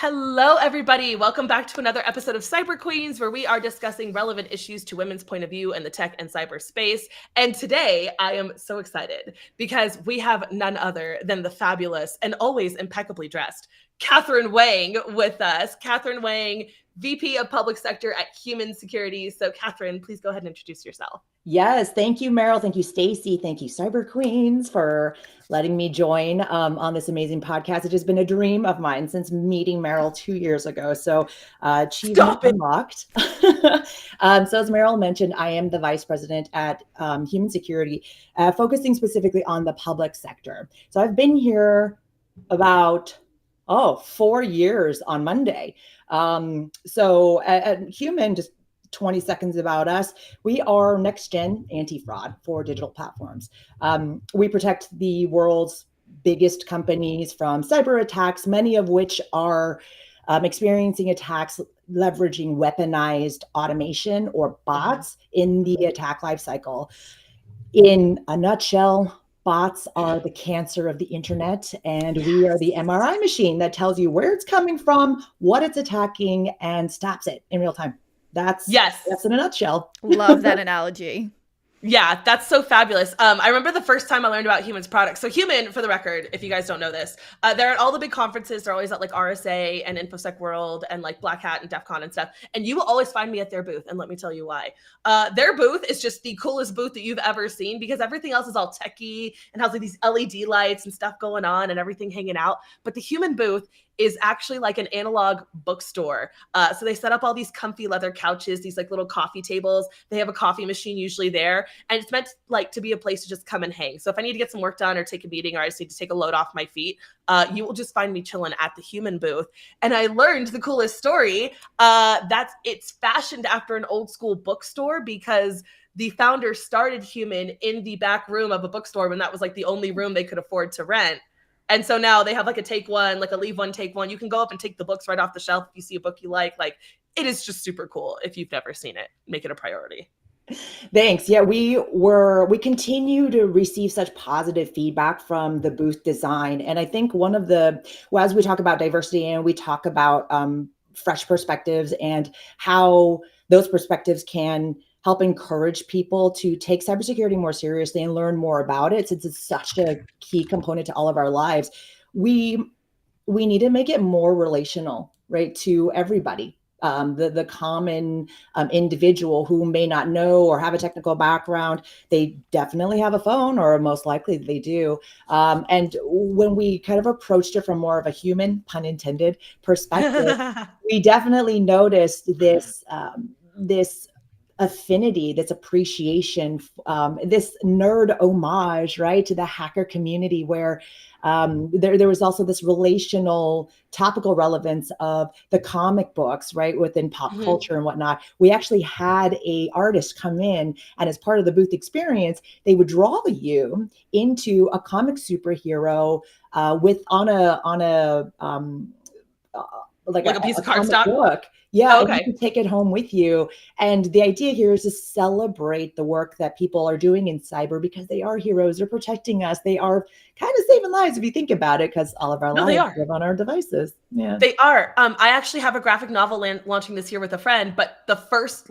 Hello, everybody. Welcome back to another episode of Cyber Queens, where we are discussing relevant issues to women's point of view in the tech and cyberspace. And today, I am so excited because we have none other than the fabulous and always impeccably dressed Kathryn Wang with us. Kathryn Wang, VP of Public Sector at Human Security. So, Kathryn, please go ahead and introduce yourself. Yes, thank you, Meryl. Thank you, Stacy. Thank you, Cyber Queens, for letting me join on this amazing podcast. It has been a dream of mine since meeting Meryl 2 years ago. So, achievement unlocked. So, as Meryl mentioned, I am the vice president at Human Security, focusing specifically on the public sector. So, I've been here about 4 years on Monday. So, at Human, just 20 seconds about us. We are next gen anti-fraud for digital platforms. We protect the world's biggest companies from cyber attacks, many of which are experiencing attacks leveraging weaponized automation or bots in the attack lifecycle. In a nutshell, bots are the cancer of the internet, and we are the MRI machine that tells you where it's coming from, what it's attacking, and stops it in real time. That's in a nutshell. Love that analogy. Yeah, that's so fabulous. I remember the first time I learned about Human's products. So Human, for the record, if you guys don't know this, they're at all the big conferences. They're always at like RSA and InfoSec World and like Black Hat and DEF CON and stuff. And you will always find me at their booth. And let me tell you why. Their booth is just the coolest booth that you've ever seen because everything else is all techie and has like these LED lights and stuff going on and everything hanging out. But the Human booth is actually like an analog bookstore. So they set up all these comfy leather couches, these like little coffee tables. They have a coffee machine usually there. And it's meant like to be a place to just come and hang. So if I need to get some work done or take a meeting or I just need to take a load off my feet, you will just find me chilling at the Human booth. And I learned the coolest story that it's fashioned after an old school bookstore because the founder started Human in the back room of a bookstore when that was like the only room they could afford to rent. And so now they have like a take one, like a leave one, take one. You can go up and take the books right off the shelf if you see a book you like. Like, it is just super cool. If you've never seen it, make it a priority. Thanks. Yeah, we continue to receive such positive feedback from the booth design. And I think as we talk about diversity and we talk about fresh perspectives and how those perspectives can help encourage people to take cybersecurity more seriously and learn more about it, since it's such a key component to all of our lives. We need to make it more relational, right, to everybody. The common individual who may not know or have a technical background, they definitely have a phone, or most likely they do. And when we kind of approached it from more of a human, pun intended, perspective, we definitely noticed this affinity, this appreciation, this nerd homage, right, to the hacker community, where there was also this relational topical relevance of the comic books, right, within pop culture and whatnot. We actually had a artist come in, and as part of the booth experience, they would draw you into a comic superhero on a piece of cardstock book. Yeah, okay. And you can take it home with you. And the idea here is to celebrate the work that people are doing in cyber, because they are heroes. They're protecting us. They are kind of saving lives if you think about it, because all of our lives live on our devices. Yeah, they are. I actually have a graphic novel launching this year with a friend, but the first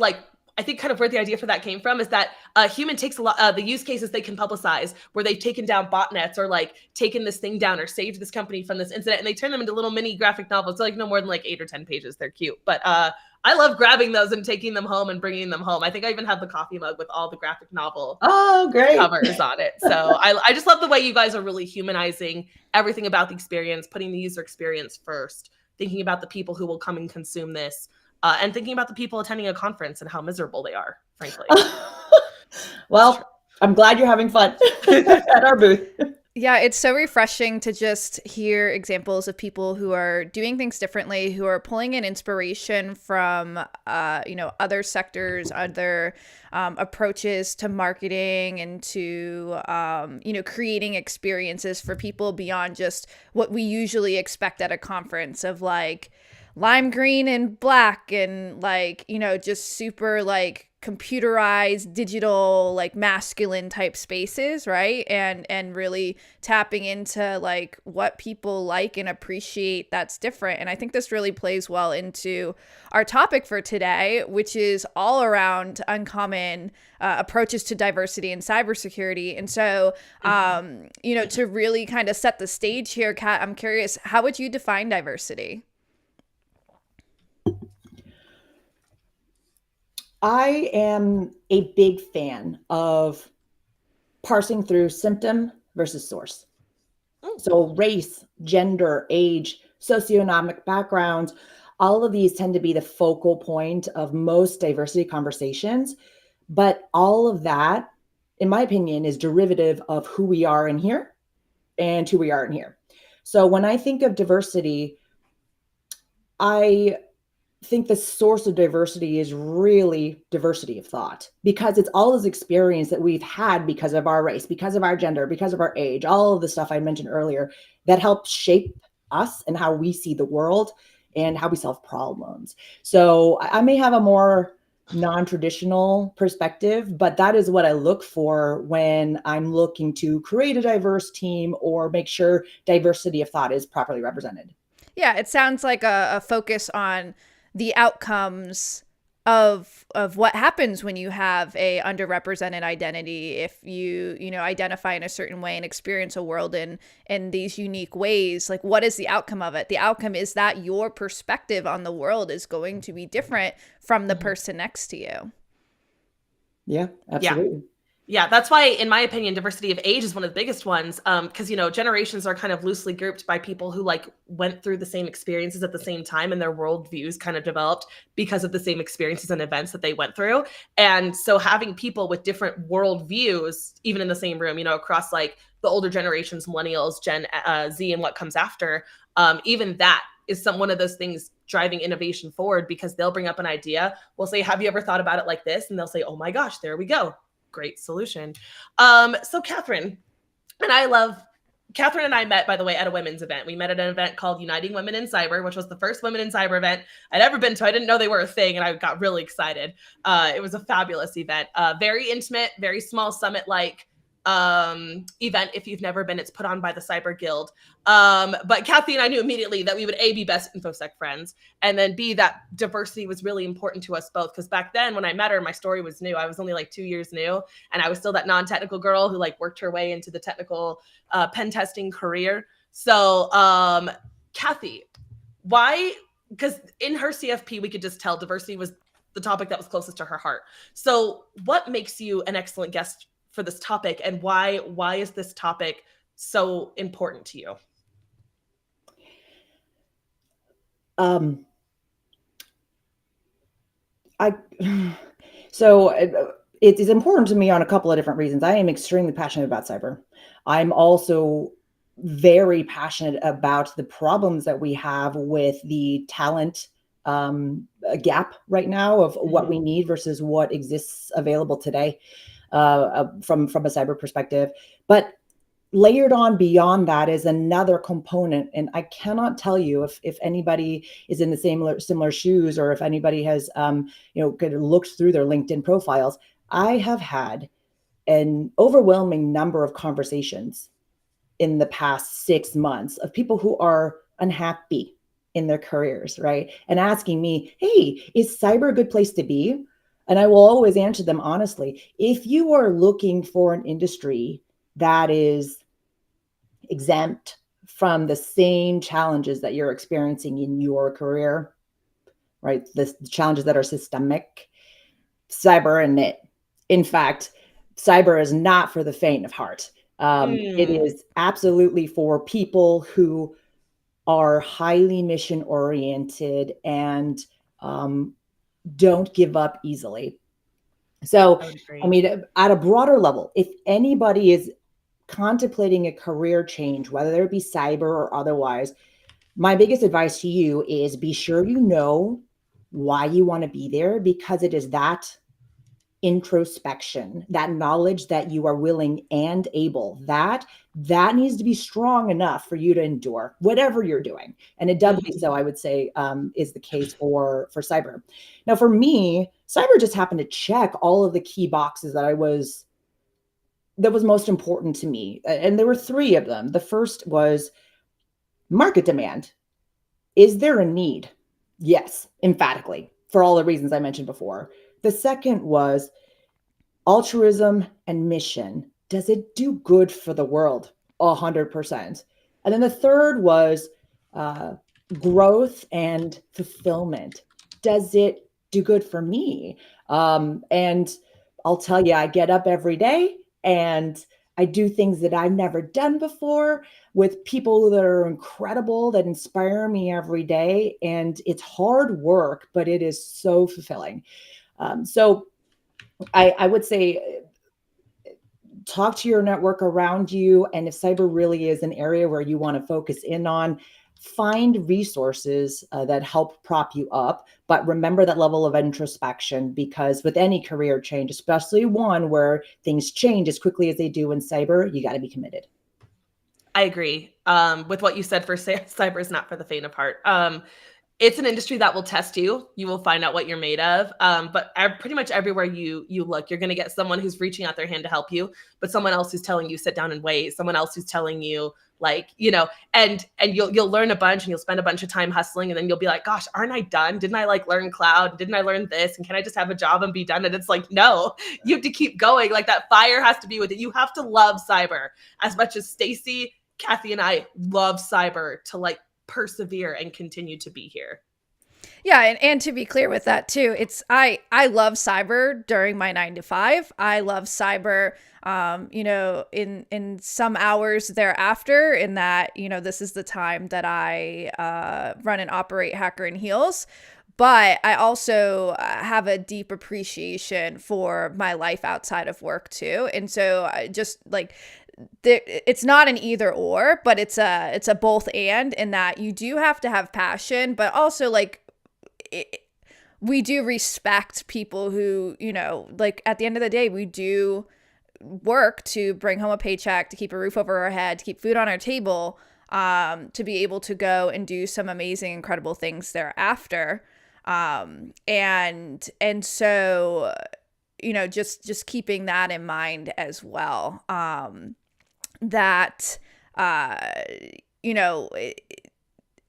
I think kind of where the idea for that came from is that Human takes a lot the use cases they can publicize where they've taken down botnets or like taken this thing down or saved this company from this incident, and they turn them into little mini graphic novels. So like no more than like 8 or 10 pages. They're cute. But I love grabbing those and taking them home and bringing them home. I think I even have the coffee mug with all the graphic novel covers on it. So I just love the way you guys are really humanizing everything about the experience, putting the user experience first, thinking about the people who will come and consume this. And thinking about the people attending a conference and how miserable they are, frankly. Well, I'm glad you're having fun at our booth. Yeah, it's so refreshing to just hear examples of people who are doing things differently, who are pulling in inspiration from, other sectors, other approaches to marketing and to, creating experiences for people beyond just what we usually expect at a conference of like lime green and black and just super computerized, digital, like masculine type spaces, right? And really tapping into like what people like and appreciate that's different. And I think this really plays well into our topic for today, which is all around uncommon approaches to diversity and cybersecurity. And so, you know, to really kind of set the stage here, Kat, I'm curious, how would you define diversity? I am a big fan of parsing through symptom versus source. So race, gender, age, socioeconomic backgrounds, all of these tend to be the focal point of most diversity conversations. But all of that, in my opinion, is derivative of who we are in here and who we are in here. So when I think of diversity, I think the source of diversity is really diversity of thought, because it's all this experience that we've had because of our race, because of our gender, because of our age, all of the stuff I mentioned earlier that helps shape us and how we see the world and how we solve problems. So I may have a more non-traditional perspective, but that is what I look for when I'm looking to create a diverse team or make sure diversity of thought is properly represented. Yeah, it sounds like a focus on the outcomes of what happens when you have a underrepresented identity. If you know, identify in a certain way and experience a world in these unique ways, like what is the outcome of it? The outcome is that your perspective on the world is going to be different from the person next to you. Yeah, absolutely. Yeah, that's why, in my opinion, diversity of age is one of the biggest ones. Because, you know, generations are kind of loosely grouped by people who like went through the same experiences at the same time, and their worldviews kind of developed because of the same experiences and events that they went through. And so having people with different worldviews, even in the same room, you know, across like the older generations, millennials, Gen Z, and what comes after, even that is one of those things driving innovation forward, because they'll bring up an idea. We'll say, have you ever thought about it like this? And they'll say, oh my gosh, there we go. Great solution. So Kathryn and I met, by the way, at a women's event. We met at an event called Uniting Women in Cyber, which was the first Women in Cyber event I'd ever been to. I didn't know they were a thing, and I got really excited. It was a fabulous event, very intimate, very small summit-like event. If you've never been, it's put on by the Cyber Guild. But Kathy and I knew immediately that we would A, be best InfoSec friends, and then B, that diversity was really important to us both. Because back then when I met her, my story was new. I was only like 2 years new, and I was still that non-technical girl who like worked her way into the technical pen testing career. So Kathy, why? Because in her CFP, we could just tell diversity was the topic that was closest to her heart. So what makes you an excellent guest for this topic, and why is this topic so important to you? So it is important to me on a couple of different reasons. I am extremely passionate about cyber. I'm also very passionate about the problems that we have with the talent gap right now of what we need versus what exists available today from a cyber perspective. But layered on beyond that is another component, and I cannot tell you if anybody is in the similar shoes, or if anybody has looked through their LinkedIn profiles. I have had an overwhelming number of conversations in the past 6 months of people who are unhappy in their careers, right? And asking me, hey, is cyber a good place to be? And I will always answer them honestly. If you are looking for an industry that is exempt from the same challenges that you're experiencing in your career, right? The challenges that are systemic, cyber and it. In fact, cyber is not for the faint of heart. It is absolutely for people who are highly mission oriented and don't give up easily. So, I mean, at a broader level, if anybody is contemplating a career change, whether it be cyber or otherwise, my biggest advice to you is be sure you know why you want to be there, because it is that introspection, that knowledge that you are willing and able, that needs to be strong enough for you to endure whatever you're doing. And it doubly so, I would say, is the case for cyber. Now, for me, cyber just happened to check all of the key boxes that was most important to me. And there were 3 of them. The first was market demand. Is there a need? Yes, emphatically, for all the reasons I mentioned before. The second was altruism and mission. Does it do good for the world? 100%. And then the third was growth and fulfillment. Does it do good for me? And I'll tell you, I get up every day and I do things that I've never done before with people that are incredible, that inspire me every day. And it's hard work, but it is so fulfilling. So I would say, talk to your network around you. And if cyber really is an area where you want to focus in on, find resources that help prop you up. But remember that level of introspection, because with any career change, especially one where things change as quickly as they do in cyber, you got to be committed. I agree with what you said. For cyber is not for the faint of heart. It's an industry that will test you. You will find out what you're made of. But pretty much everywhere you look, you're going to get someone who's reaching out their hand to help you, but someone else who's telling you sit down and wait. Someone else who's telling you, like, you know, and you'll learn a bunch and you'll spend a bunch of time hustling, and then you'll be like, gosh, aren't I done? Didn't I like learn cloud? Didn't I learn this? And can I just have a job and be done? And it's like, no, you have to keep going. Like, that fire has to be with it. You have to love cyber as much as Stacy, Kathy, and I love cyber to like persevere and continue to be here. Yeah, and to be clear with that too, it's I love cyber during my 9 to 5. I love cyber you know, in some hours thereafter, in that, you know, this is the time that I run and operate Hacker and Heels. But I also have a deep appreciation for my life outside of work too. And so I just like, it's not an either or, but it's a both and, in that you do have to have passion, but also like we do respect people who, you know, like at the end of the day, we do work to bring home a paycheck, to keep a roof over our head, to keep food on our table, to be able to go and do some amazing, incredible things thereafter. And so, you know, just keeping that in mind as well. That, you know,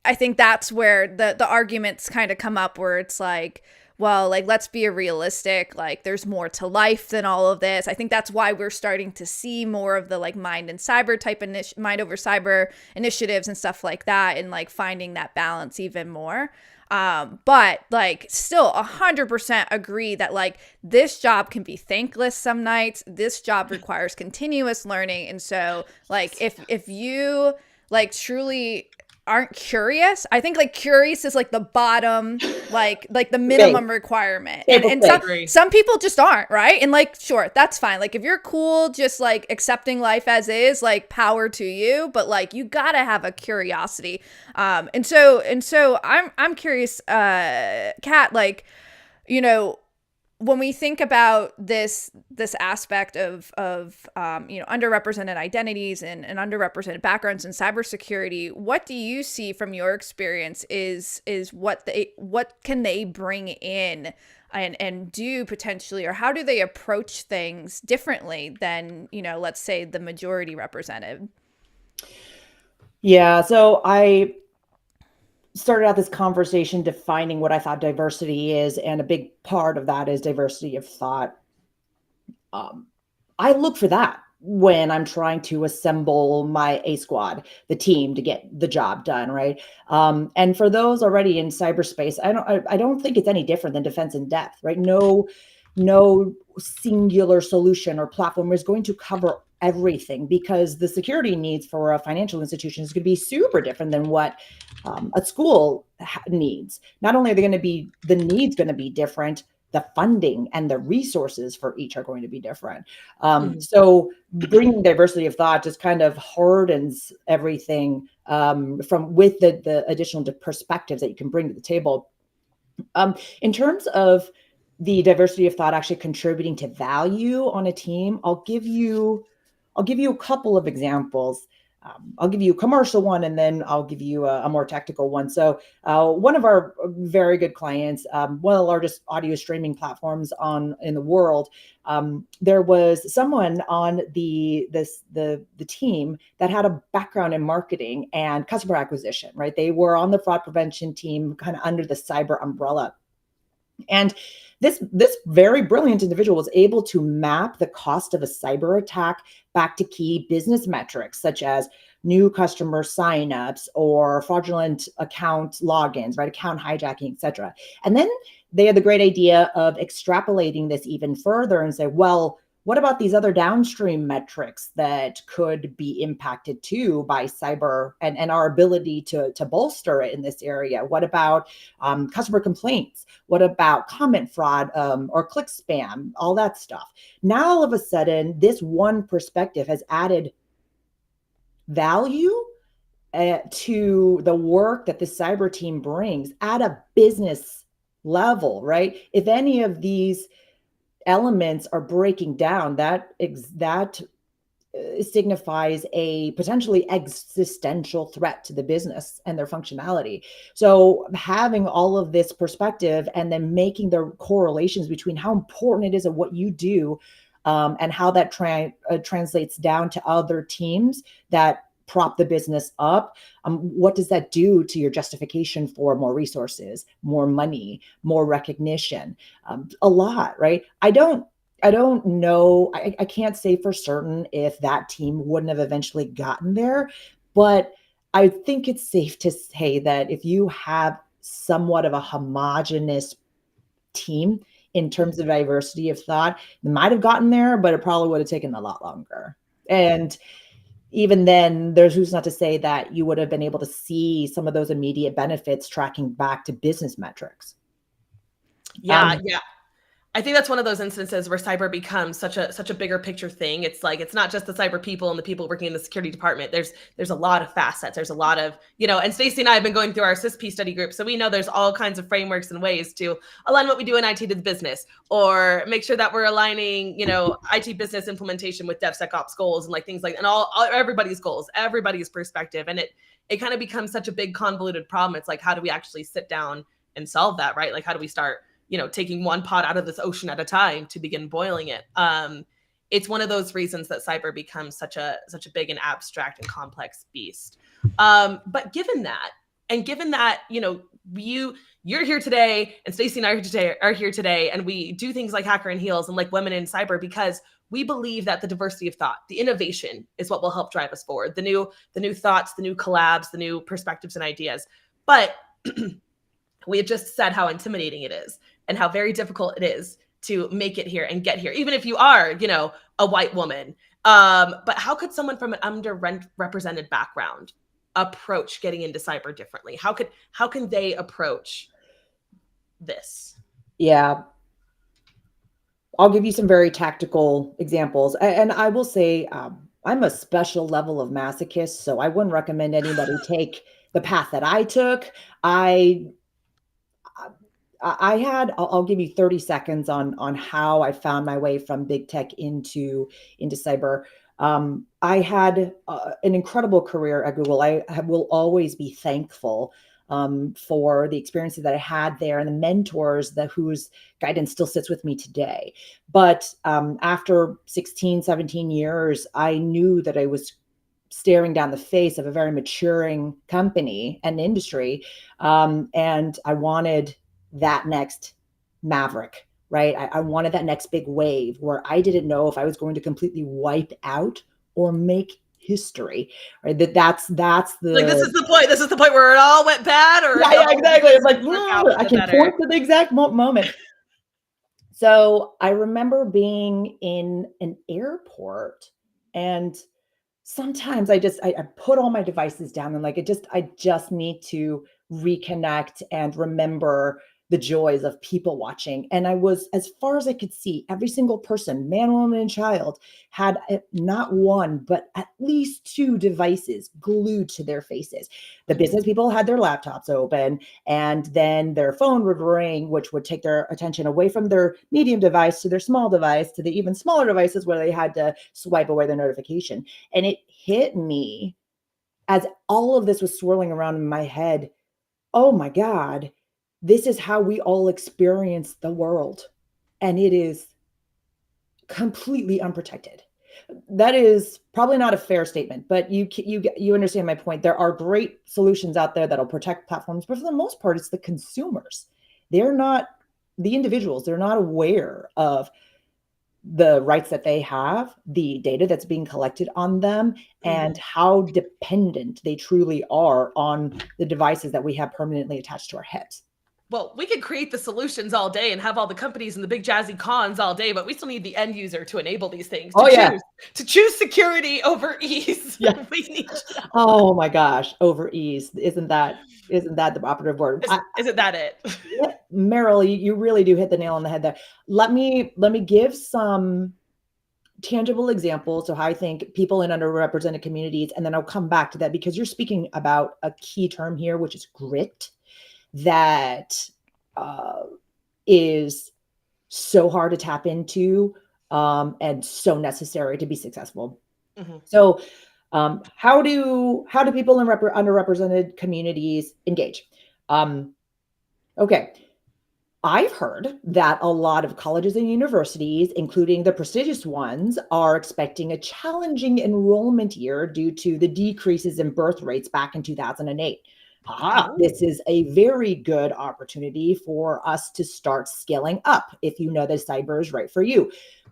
I think that's where the arguments kind of come up, where it's like, well, like, let's be realistic. Like, there's more to life than all of this. I think that's why we're starting to see more of the like mind and cyber type mind over cyber initiatives and stuff like that, and like finding that balance even more. But like, still 100% agree that like this job can be thankless some nights. This job requires continuous learning. And so like, if you like truly aren't curious, I think like curious is like the bottom, like the minimum requirement. And some people just aren't, right? And like, sure, that's fine. Like, if you're cool just like accepting life as is, like, power to you, but like you gotta have a curiosity. And so I'm curious, Kat, like, you know, when we think about this aspect of you know, underrepresented identities and underrepresented backgrounds in cybersecurity, what do you see from your experience is what can they bring in and do potentially, or how do they approach things differently than, you know, let's say the majority represented? Yeah, so I started out this conversation defining what I thought diversity is, and a big part of that is diversity of thought. I look for that when I'm trying to assemble my A squad, the team, to get the job done, right? And for those already in cyberspace, I don't think it's any different than defense in depth, right? No singular solution or platform is going to cover everything, because the security needs for a financial institution is going to be super different than what a school needs. Not only are they going to be, the needs going to be different, the funding and the resources for each are going to be different. So bringing diversity of thought just kind of hardens everything from with the additional perspectives that you can bring to the table. In terms of the diversity of thought actually contributing to value on a team, I'll give you a couple of examples. I'll give you a commercial one, and then I'll give you a more technical one. So one of our very good clients, one of the largest audio streaming platforms in the world, there was someone on the team that had a background in marketing and customer acquisition, right? They were on the fraud prevention team, kind of under the cyber umbrella. And this very brilliant individual was able to map the cost of a cyber attack back to key business metrics, such as new customer signups or fraudulent account logins, right? Account hijacking, et cetera. And then they had the great idea of extrapolating this even further and say, well, what about these other downstream metrics that could be impacted too by cyber and our ability to bolster it in this area? What about customer complaints? What about comment fraud or click spam? All that stuff. Now, all of a sudden, this one perspective has added value to the work that the cyber team brings at a business level, right? If any of these elements are breaking down, that signifies a potentially existential threat to the business and their functionality. So having all of this perspective and then making the correlations between how important it is and what you do, and how that translates down to other teams that prop the business up. What does that do to your justification for more resources, more money, more recognition? A lot, right? I don't know. I can't say for certain if that team wouldn't have eventually gotten there, but I think it's safe to say that if you have somewhat of a homogenous team in terms of diversity of thought, they might have gotten there, but it probably would have taken a lot longer. And even then, there's who's not to say that you would have been able to see some of those immediate benefits tracking back to business metrics. Yeah. I think that's one of those instances where cyber becomes such a bigger picture thing. It's like, it's not just the cyber people and the people working in the security department. There's a lot of facets. There's a lot of, and Stacey and I have been going through our CISP study group. So we know there's all kinds of frameworks and ways to align what we do in IT to the business, or make sure that we're aligning, IT business implementation with DevSecOps goals and like things like, and all everybody's goals, everybody's perspective. And it kind of becomes such a big convoluted problem. It's like, how do we actually sit down and solve that, right? Like, how do we start taking one pot out of this ocean at a time to begin boiling it? It's one of those reasons that cyber becomes such a big and abstract and complex beast. But given that, you're here today, and Stacey and I are here today, and we do things like Hacker and Heels and like Women in Cyber because we believe that the diversity of thought, the innovation, is what will help drive us forward. The new thoughts, the new collabs, the new perspectives and ideas. But we have just said how intimidating it is and how very difficult it is to make it here and get here, even if you are, a white woman. But how could someone from an underrepresented background approach getting into cyber differently? How can they approach this? Yeah. I'll give you some very tactical examples. And I will say, I'm a special level of masochist, so I wouldn't recommend anybody take the path that I took. I'll give you 30 seconds on how I found my way from big tech into cyber. I had an incredible career at Google. I will always be thankful for the experiences that I had there and the mentors whose guidance still sits with me today. But after 16, 17 years, I knew that I was staring down the face of a very maturing company and industry. And I wanted that next maverick, right? I wanted that next big wave where I didn't know if I was going to completely wipe out or make history, right? That's the like, this is the point where it all went bad, or yeah, exactly. It's like I can point to the exact moment. So I remember being in an airport, and sometimes I put all my devices down and like I just need to reconnect and remember the joys of people watching. And I was, as far as I could see, every single person, man, woman, and child, had not one, but at least two devices glued to their faces. The business people had their laptops open, and then their phone would ring, which would take their attention away from their medium device to their small device, to the even smaller devices where they had to swipe away the notification. And it hit me as all of this was swirling around in my head. Oh my God, this is how we all experience the world. And it is completely unprotected. That is probably not a fair statement, but you understand my point. There are great solutions out there that'll protect platforms, but for the most part, it's the consumers. They're not the individuals. They're not aware of the rights that they have, the data that's being collected on them, and how dependent they truly are on the devices that we have permanently attached to our heads. Well, we could create the solutions all day and have all the companies and the big jazzy cons all day, but we still need the end user to enable these things. To choose security over ease. Yeah. We need. Oh my gosh, over ease. Isn't that the operative word? Isn't that it? Yeah, Meryl, you really do hit the nail on the head there. Let me give some tangible examples of how I think people in underrepresented communities, and then I'll come back to that because you're speaking about a key term here, which is grit, that is so hard to tap into and so necessary to be successful. So how do people in underrepresented communities engage? Okay. I've heard that a lot of colleges and universities, including the prestigious ones, are expecting a challenging enrollment year due to the decreases in birth rates back in 2008. This is a very good opportunity for us to start scaling up if you know that cyber is right for you.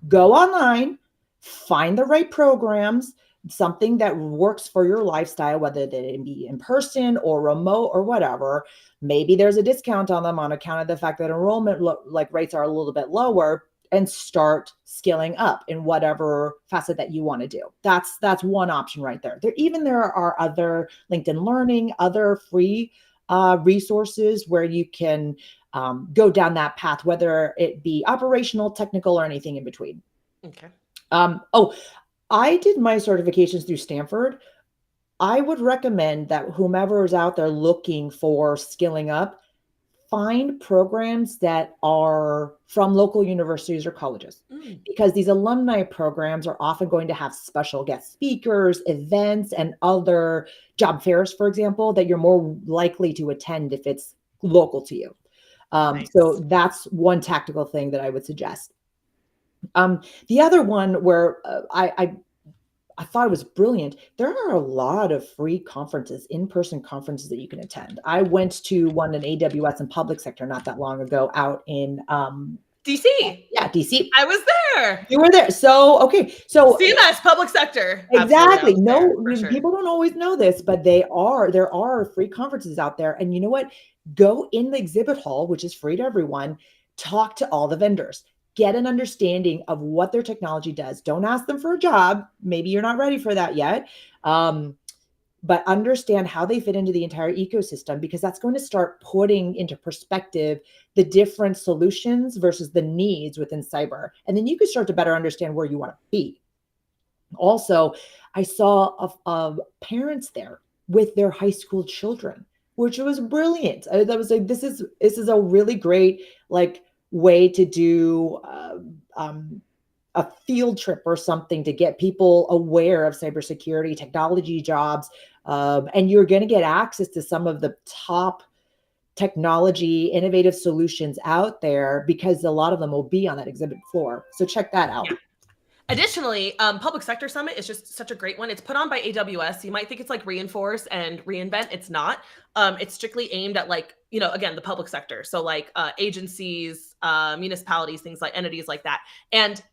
Go online, find the right programs, something that works for your lifestyle, whether it be in person or remote or whatever. Maybe there's a discount on them on account of the fact that enrollment rates are a little bit lower, and start scaling up in whatever facet that you want to do. That's one option right there. There are other LinkedIn Learning, other free resources where you can go down that path, whether it be operational, technical, or anything in between. Okay. I did my certifications through Stanford. I would recommend that whomever is out there looking for skilling up, find programs that are from local universities or colleges, because these alumni programs are often going to have special guest speakers, events, and other job fairs, for example, that you're more likely to attend if it's local to you. Nice. So that's one tactical thing that I would suggest. The other one where I thought it was brilliant. There are a lot of free conferences, in-person conferences that you can attend. I went to one in AWS and public sector not that long ago out in DC. Yeah, DC. I was there. You were there. So, okay. So CMS, public sector. Exactly. No, sure. People don't always know this, but there are free conferences out there. And you know what? Go in the exhibit hall, which is free to everyone. Talk to all the vendors. Get an understanding of what their technology does. Don't ask them for a job. Maybe you're not ready for that yet. But understand how they fit into the entire ecosystem, because that's going to start putting into perspective the different solutions versus the needs within cyber. And then you can start to better understand where you want to be. Also, I saw parents there with their high school children, which was brilliant. That was like, this is a really great way to do a field trip or something to get people aware of cybersecurity technology jobs. And you're going to get access to some of the top technology, innovative solutions out there, because a lot of them will be on that exhibit floor. So check that out. Yeah. Additionally, Public Sector Summit is just such a great one. It's put on by AWS. You might think it's like Reinforce and reInvent. It's not. It's strictly aimed at again, the public sector. So agencies, municipalities, things like entities like that.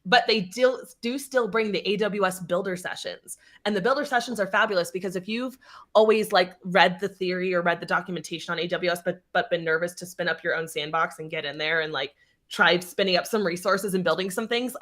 But they do still bring the AWS builder sessions. And the builder sessions are fabulous because if you've always read the theory or read the documentation on AWS, but been nervous to spin up your own sandbox and get in there and try spinning up some resources and building some things.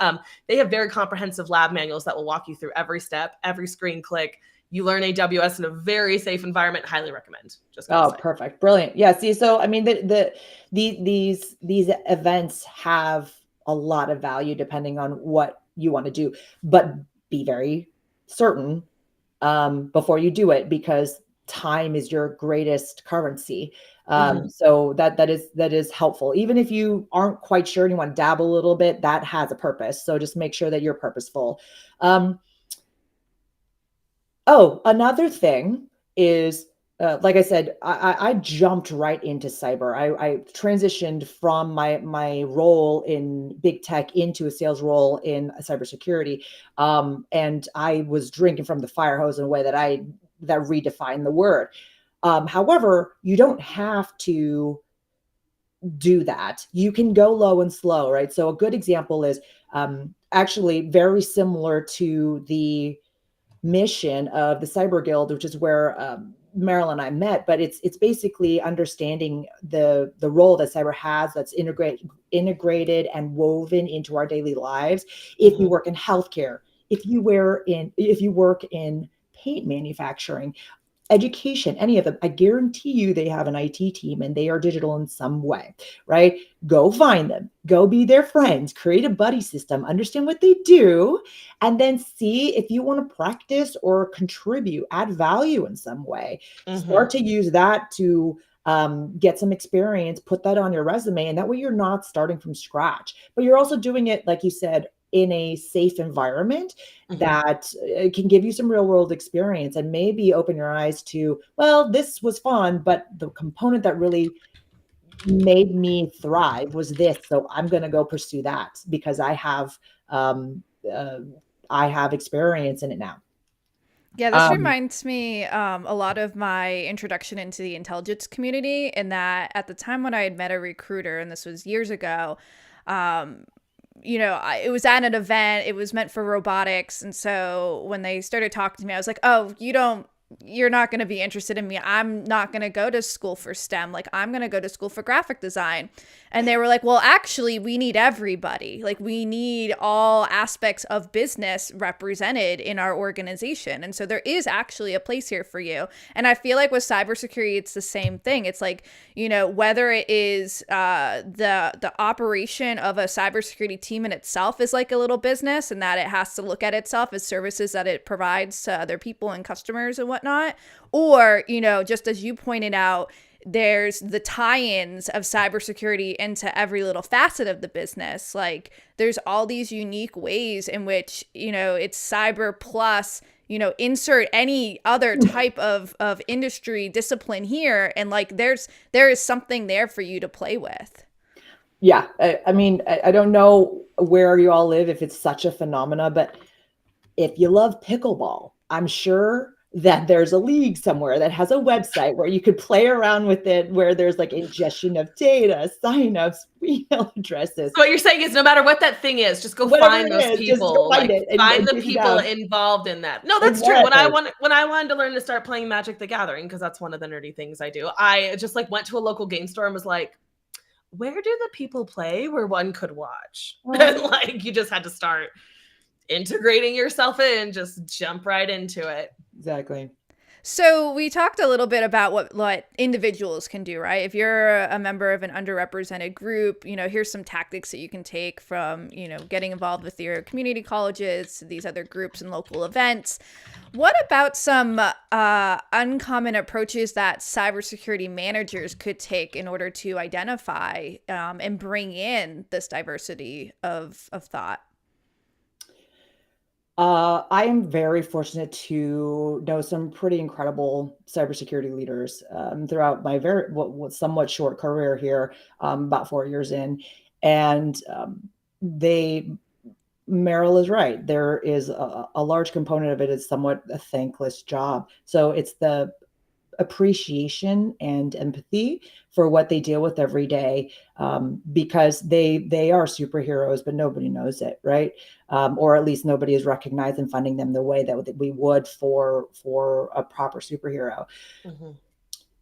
They have very comprehensive lab manuals that will walk you through every step, every screen click. You learn AWS in a very safe environment. Highly recommend. Just Oh, say. perfect. Brilliant. Yeah. See, so I mean, these events have a lot of value depending on what you want to do, but be very certain before you do it, because time is your greatest currency. So that is helpful. Even if you aren't quite sure and you want to dabble a little bit, that has a purpose. So just make sure that you're purposeful. Oh, another thing is, like I said, I jumped right into cyber. I transitioned from my role in big tech into a sales role in cybersecurity, and I was drinking from the fire hose in a way that redefined the word. However, you don't have to do that. You can go low and slow, right? So a good example is actually very similar to the mission of the Cyber Guild, which is where Meryl and I met. But it's basically understanding the role that cyber has, that's integrated and woven into our daily lives. If you work in healthcare, if you work in paint manufacturing, education, any of them, I guarantee you they have an IT team and they are digital in some way, right? Go find them, go be their friends, create a buddy system, understand what they do, and then see if you want to practice or contribute, add value in some way. Start to use that to get some experience, put that on your resume, and that way you're not starting from scratch, but you're also doing it, like you said, in a safe environment that can give you some real world experience and maybe open your eyes to, well, this was fun, but the component that really made me thrive was this. So I'm going to go pursue that because um, I have experience in it now. Yeah, this reminds me a lot of my introduction into the intelligence community, in that at the time when I had met a recruiter, and this was years ago, it was at an event, it was meant for robotics. And so when they started talking to me, I was like, oh, you're not going to be interested in me. I'm not going to go to school for STEM. Like, I'm going to go to school for graphic design. And they were like, well, actually, we need everybody. Like, we need all aspects of business represented in our organization. And so there is actually a place here for you. And I feel like with cybersecurity, it's the same thing. It's like, whether it is the operation of a cybersecurity team in itself is like a little business, and that it has to look at itself as services that it provides to other people and customers and whatnot. Or, just as you pointed out, there's the tie-ins of cybersecurity into every little facet of the business. Like, there's all these unique ways in which, it's cyber plus, insert any other type of industry discipline here. And like, there is something there for you to play with. Yeah. I mean, I don't know where you all live, if it's such a phenomena, but if you love pickleball, I'm sure that there's a league somewhere that has a website where you could play around with it, where there's like ingestion of data, signups, email addresses. So what you're saying is, no matter what that thing is, just go find those people. Just go find it and find the people involved in that. No, that's true. When I wanted to learn to start playing Magic the Gathering, because that's one of the nerdy things I do, I just like went to a local game store and was like, where do the people play where one could watch? And like, you just had to start integrating yourself in, just jump right into it. Exactly. So we talked a little bit about what individuals can do, right? If you're a member of an underrepresented group, here's some tactics that you can take from, getting involved with your community colleges, these other groups and local events. What about some uncommon approaches that cybersecurity managers could take in order to identify and bring in this diversity of thought? I am very fortunate to know some pretty incredible cybersecurity leaders throughout my somewhat short career here, about 4 years in. And Meryl is right. There is a large component of it is somewhat a thankless job. So it's the appreciation and empathy for what they deal with every day, because they are superheroes, but nobody knows it, right? Or at least nobody is recognizing and funding them the way that we would for a proper superhero.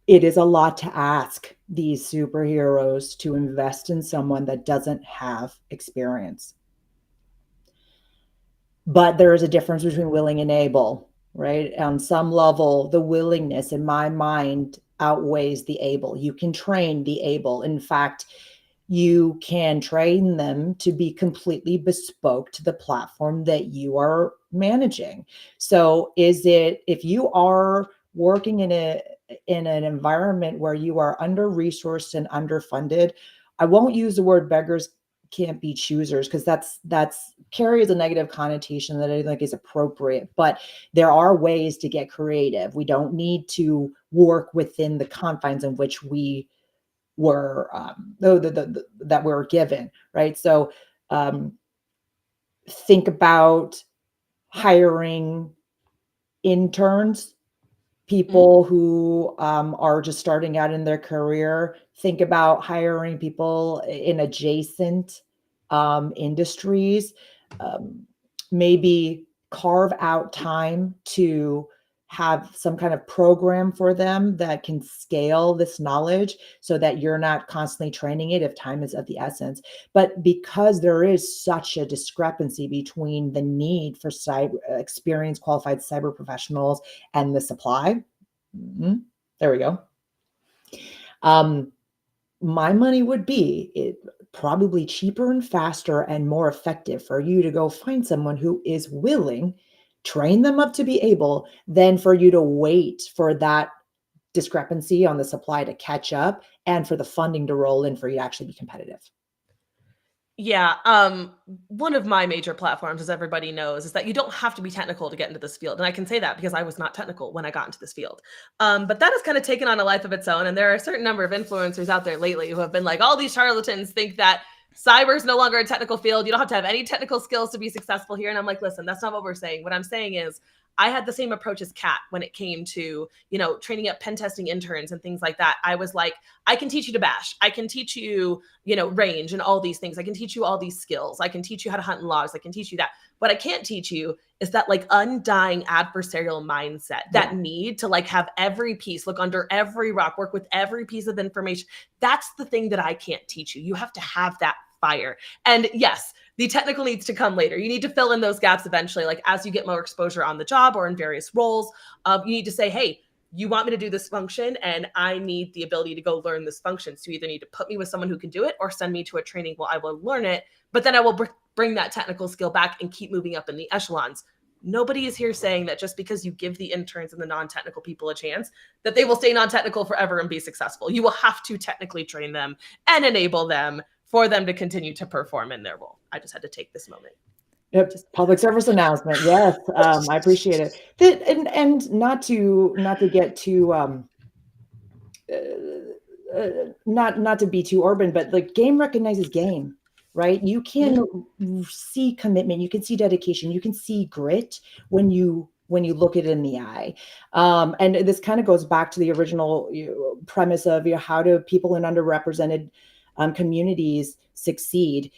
It is a lot to ask these superheroes to invest in someone that doesn't have experience. But there is a difference between willing and able. right? On some level, the willingness in my mind outweighs the able. You can train the able. In fact, you can train them to be completely bespoke to the platform that you are managing. So is it, if you are working in an environment where you are under resourced and underfunded, I won't use the word beggars can't be choosers, because that's carries a negative connotation that I don't think is appropriate. But there are ways to get creative. We don't need to work within the confines in which we were that we're given, right? So think about hiring interns, people who are just starting out in their career. Think about hiring people in adjacent industries. Maybe carve out time to have some kind of program for them that can scale this knowledge so that you're not constantly training it if time is of the essence. But because there is such a discrepancy between the need for experienced qualified cyber professionals and the supply, there we go. My money would be it probably cheaper and faster and more effective for you to go find someone who is willing, train them up to be able, than for you to wait for that discrepancy on the supply to catch up and for the funding to roll in for you to actually be competitive. Yeah, one of my major platforms, as everybody knows, is that you don't have to be technical to get into this field, and I can say that because I was not technical when I got into this field. But that has kind of taken on a life of its own, and there are a certain number of influencers out there lately who have been like, all these charlatans think that cyber is no longer a technical field. You don't have to have any technical skills to be successful here. And I'm like, listen, that's not what we're saying. What I'm saying is I had the same approach as Kat when it came to, training up pen testing interns and things like that. I was like, I can teach you to bash. I can teach you, range and all these things. I can teach you all these skills. I can teach you how to hunt in logs. I can teach you that. What I can't teach you is that like undying adversarial mindset, that need to like have every piece, look under every rock, work with every piece of information. That's the thing that I can't teach you. You have to have that fire. And yes, the technical needs to come later. You need to fill in those gaps eventually. Like as you get more exposure on the job or in various roles, you need to say, hey, you want me to do this function and I need the ability to go learn this function. So you either need to put me with someone who can do it or send me to a training where I will learn it, but then I will bring that technical skill back and keep moving up in the echelons. Nobody is here saying that just because you give the interns and the non-technical people a chance, that they will stay non-technical forever and be successful. You will have to technically train them and enable them for them to continue to perform in their role. I just had to take this moment. Yep. Public service announcement. Yes. I appreciate it. And not to get too not to be too urban, but like game recognizes game, right? You can see commitment, you can see dedication, you can see grit when you look it in the eye. And this kind of goes back to the original premise of how do people in underrepresented communities succeed.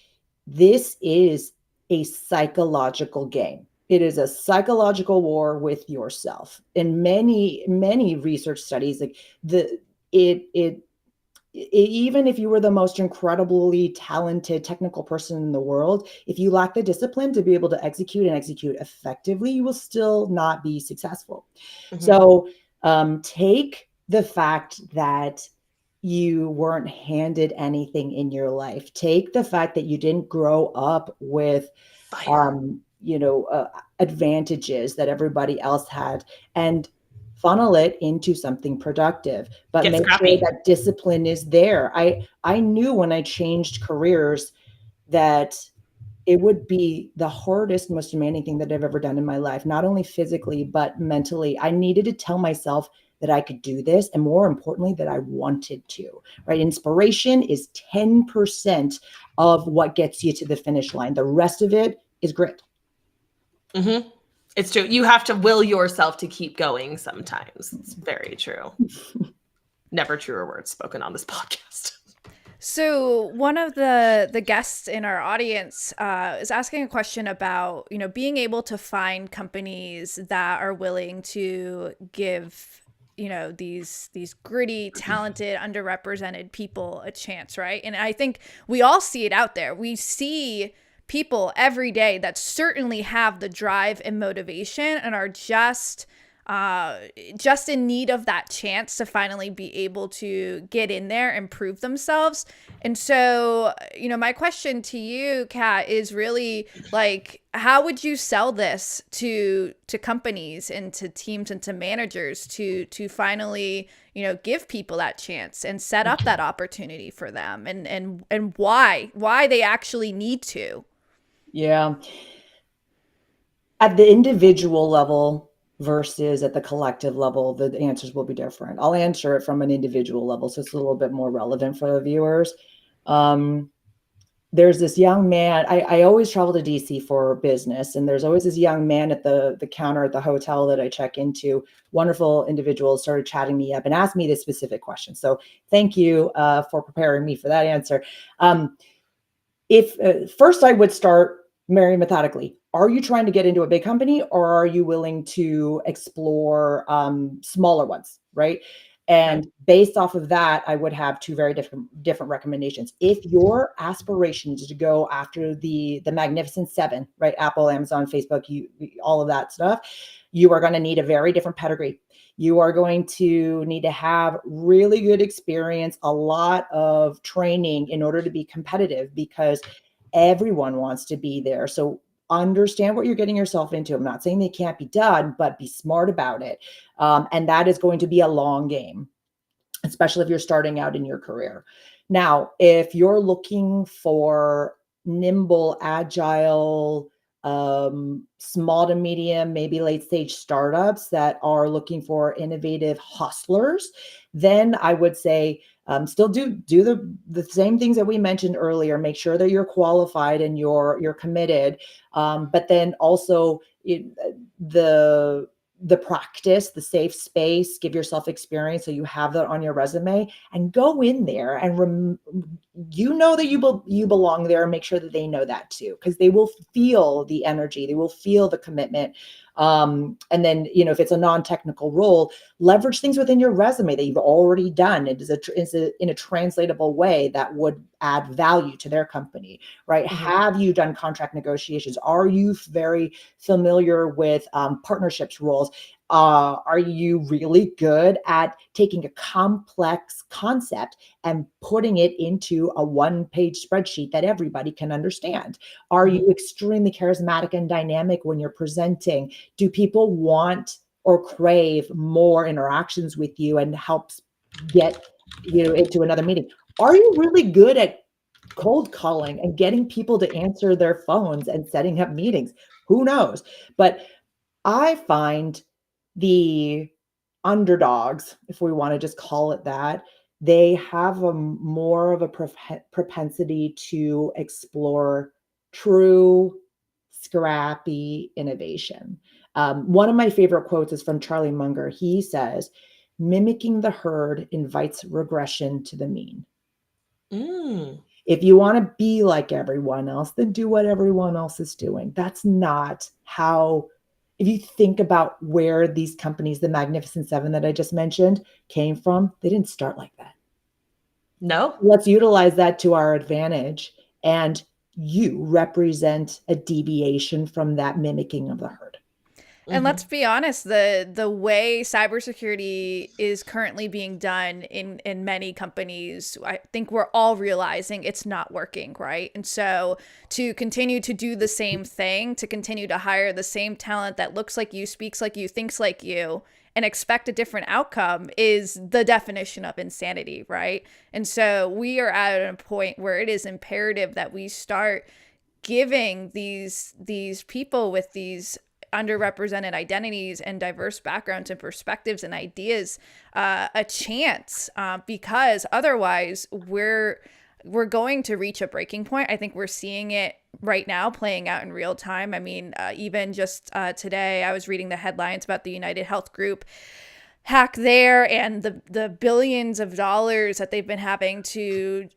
This is a psychological game. It is a psychological war with yourself. In many research studies, like even if you were the most incredibly talented technical person in the world, if you lack the discipline to be able to execute and execute effectively, you will still not be successful. So take the fact that you weren't handed anything in your life. Take the fact that you didn't grow up with advantages that everybody else had, and funnel it into something productive, but make sure that discipline is there. I knew when I changed careers that it would be the hardest, most demanding thing that I've ever done in my life, not only physically, but mentally. I needed to tell myself that I could do this, and more importantly, that I wanted to, right? Inspiration is 10% of what gets you to the finish line. The rest of it is grit. It's true. You have to will yourself to keep going sometimes. It's very true. Never truer words spoken on this podcast. So one of the guests in our audience is asking a question about, being able to find companies that are willing to give, these gritty, talented, underrepresented people a chance, right? And I think we all see it out there. We see people every day that certainly have the drive and motivation and are just in need of that chance to finally be able to get in there and prove themselves. And so, my question to you, Kat, is really like, how would you sell this to companies and to teams and to managers to finally, give people that chance and set up that opportunity for them, and why they actually need to? Yeah. At the individual level versus at the collective level, the answers will be different. I'll answer it from an individual level, so it's a little bit more relevant for the viewers. There's this young man. I always travel to DC for business, and there's always this young man at the counter at the hotel that I check into. Wonderful individual started chatting me up and asked me this specific question. So thank you for preparing me for that answer. If first I would start very methodically. Are you trying to get into a big company, or are you willing to explore smaller ones, right? And based off of that, I would have two very different recommendations. If your aspiration is to go after the Magnificent Seven, right? Apple, Amazon, Facebook, all of that stuff, you are going to need a very different pedigree. You are going to need to have really good experience, a lot of training in order to be competitive, because everyone wants to be there. So understand what you're getting yourself into. I'm not saying they can't be done, but be smart about it. And that is going to be a long game, especially if you're starting out in your career. Now, if you're looking for nimble, agile, small to medium, maybe late stage startups that are looking for innovative hustlers, then I would say still do the same things that we mentioned earlier. Make sure that you're qualified and you're committed, but then also the practice, the safe space, give yourself experience so you have that on your resume, and go in there and that you belong there, and make sure that they know that too, because they will feel the energy, they will feel the commitment. And then, if it's a non-technical role, leverage things within your resume that you've already done. It is in a translatable way that would add value to their company, right? Mm-hmm. Have you done contract negotiations? Are you very familiar with partnerships roles? Are you really good at taking a complex concept and putting it into a one-page spreadsheet that everybody can understand? Are you extremely charismatic and dynamic when you're presenting? Do people want or crave more interactions with you and helps get into another meeting? Are you really good at cold calling and getting people to answer their phones and setting up meetings? Who knows? But I find the underdogs, if we want to just call it that, they have a more of a propensity to explore true, scrappy innovation. One of my favorite quotes is from Charlie Munger. He says, "Mimicking the herd invites regression to the mean." If you want to be like everyone else, then do what everyone else is doing. That's not how. If you think about where these companies, the Magnificent Seven that I just mentioned, came from, they didn't start like that. No. Let's utilize that to our advantage. And you represent a deviation from that mimicking of the herd. And let's be honest, the way cybersecurity is currently being done in many companies, I think we're all realizing it's not working, right? And so to continue to do the same thing, to continue to hire the same talent that looks like you, speaks like you, thinks like you, and expect a different outcome is the definition of insanity, right? And so we are at a point where it is imperative that we start giving these people with these underrepresented identities and diverse backgrounds and perspectives and ideas a chance, because otherwise we're going to reach a breaking point. I think we're seeing it right now playing out in real time. I mean, even just today I was reading the headlines about the United Health Group hack there and the billions of dollars that they've been having to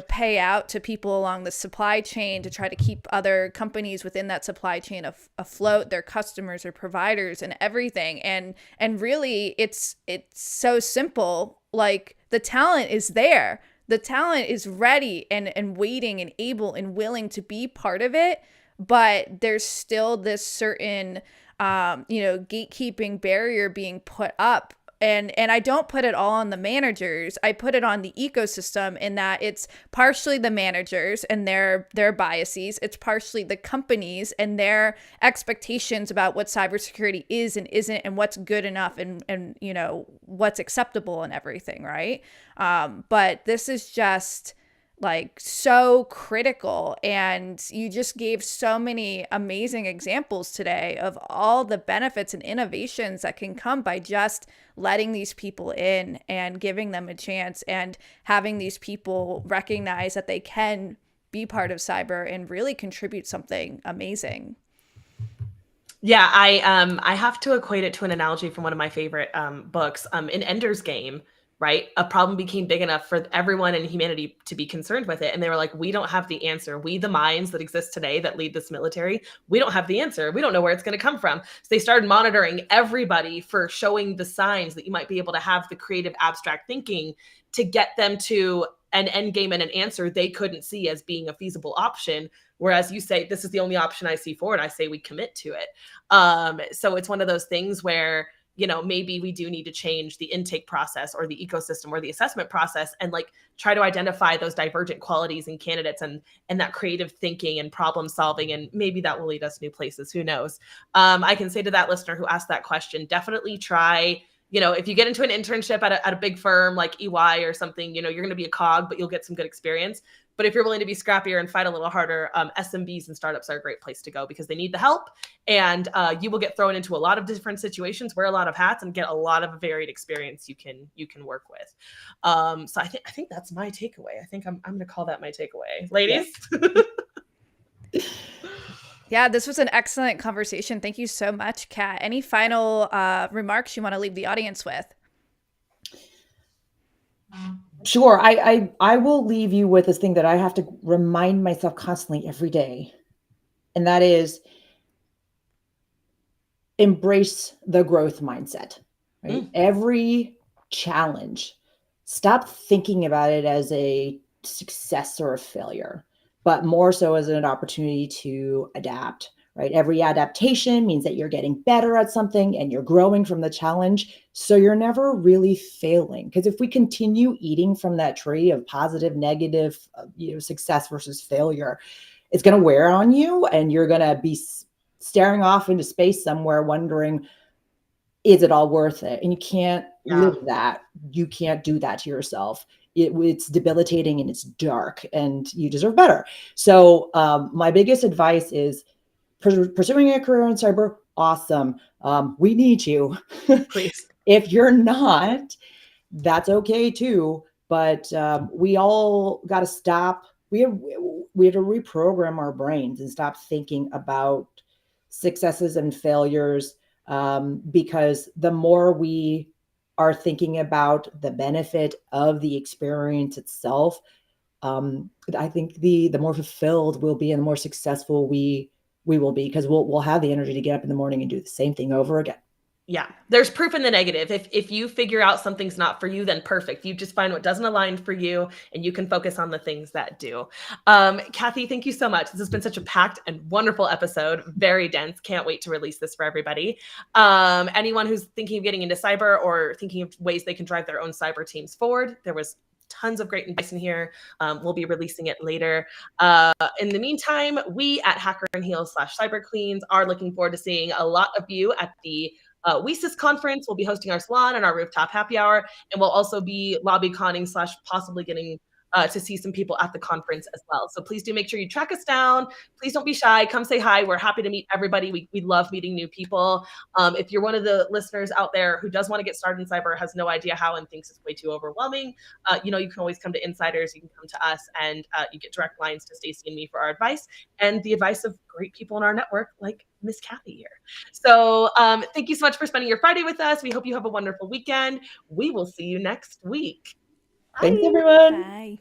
pay out to people along the supply chain to try to keep other companies within that supply chain afloat, their customers or providers and everything. And really it's so simple. Like, the talent is there. the talent is ready and waiting and able and willing to be part of it, but there's still this certain gatekeeping barrier being put up. And I don't put it all on the managers. I put it on the ecosystem, in that it's partially the managers and their biases. It's partially the companies and their expectations about what cybersecurity is and isn't, and what's good enough, and what's acceptable and everything, right? But this is just like so critical, and you just gave so many amazing examples today of all the benefits and innovations that can come by just letting these people in and giving them a chance, and having these people recognize that they can be part of cyber and really contribute something amazing. Yeah, I have to equate it to an analogy from one of my favorite books, in Ender's Game, right? A problem became big enough for everyone in humanity to be concerned with it, and they were like, "We don't have the answer. We, the minds that exist today that lead this military, we don't have the answer. We don't know where it's going to come from." So they started monitoring everybody for showing the signs that you might be able to have the creative, abstract thinking to get them to an end game and an answer they couldn't see as being a feasible option. Whereas you say, "This is the only option I see forward," I say we commit to it. So it's one of those things where, maybe we do need to change the intake process or the ecosystem or the assessment process, and like try to identify those divergent qualities in candidates, and that creative thinking and problem solving, and maybe that will lead us new places. Who knows? I can say to that listener who asked that question, definitely try. If you get into an internship at a big firm like EY or something, you're going to be a cog, but you'll get some good experience. But if you're willing to be scrappier and fight a little harder, SMBs and startups are a great place to go, because they need the help, and you will get thrown into a lot of different situations, wear a lot of hats, and get a lot of varied experience you can work with. So I think that's my takeaway. I think I'm going to call that my takeaway, ladies. Yes. Yeah, this was an excellent conversation. Thank you so much, Kat. Any final remarks you want to leave the audience with? Sure. I will leave you with this thing that I have to remind myself constantly every day. And that is, embrace the growth mindset, right? Every challenge, stop thinking about it as a success or a failure, but more so as an opportunity to adapt, right? Every adaptation means that you're getting better at something and you're growing from the challenge. So you're never really failing. Because if we continue eating from that tree of positive, negative, success versus failure, it's going to wear on you, and you're going to be staring off into space somewhere wondering, is it all worth it? And you can't live that. You can't do that to yourself. It's debilitating and it's dark, and you deserve better. So my biggest advice is, pursuing a career in cyber, awesome. We need you. Please. If you're not, that's okay too. But we all got to stop. We have to reprogram our brains and stop thinking about successes and failures, because the more we are thinking about the benefit of the experience itself, I think the more fulfilled we'll be and the more successful we will be, because we'll have the energy to get up in the morning and do the same thing over again. Yeah, there's proof in the negative. If you figure out something's not for you, then perfect. You just find what doesn't align for you, and you can focus on the things that do. Kathy, thank you so much. This has been such a packed and wonderful episode. Very dense. Can't wait to release this for everybody. Anyone who's thinking of getting into cyber or thinking of ways they can drive their own cyber teams forward, there was tons of great advice in here. We'll be releasing it later. In the meantime, we at Hacker and Heels /Cyber Queens are looking forward to seeing a lot of you at the WESIS conference. We'll be hosting our salon and our rooftop happy hour, and we'll also be lobby conning / possibly getting to see some people at the conference as well. So please do make sure you track us down. Please don't be shy. Come say hi. We're happy to meet everybody. We love meeting new people. If you're one of the listeners out there who does want to get started in cyber, has no idea how, and thinks it's way too overwhelming, you can always come to Insiders. You can come to us, and you get direct lines to Stacey and me for our advice, and the advice of great people in our network like Miss Kathy here. So thank you so much for spending your Friday with us. We hope you have a wonderful weekend. We will see you next week. Thanks, everyone. Bye.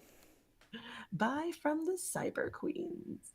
Bye from the Cyber Queens.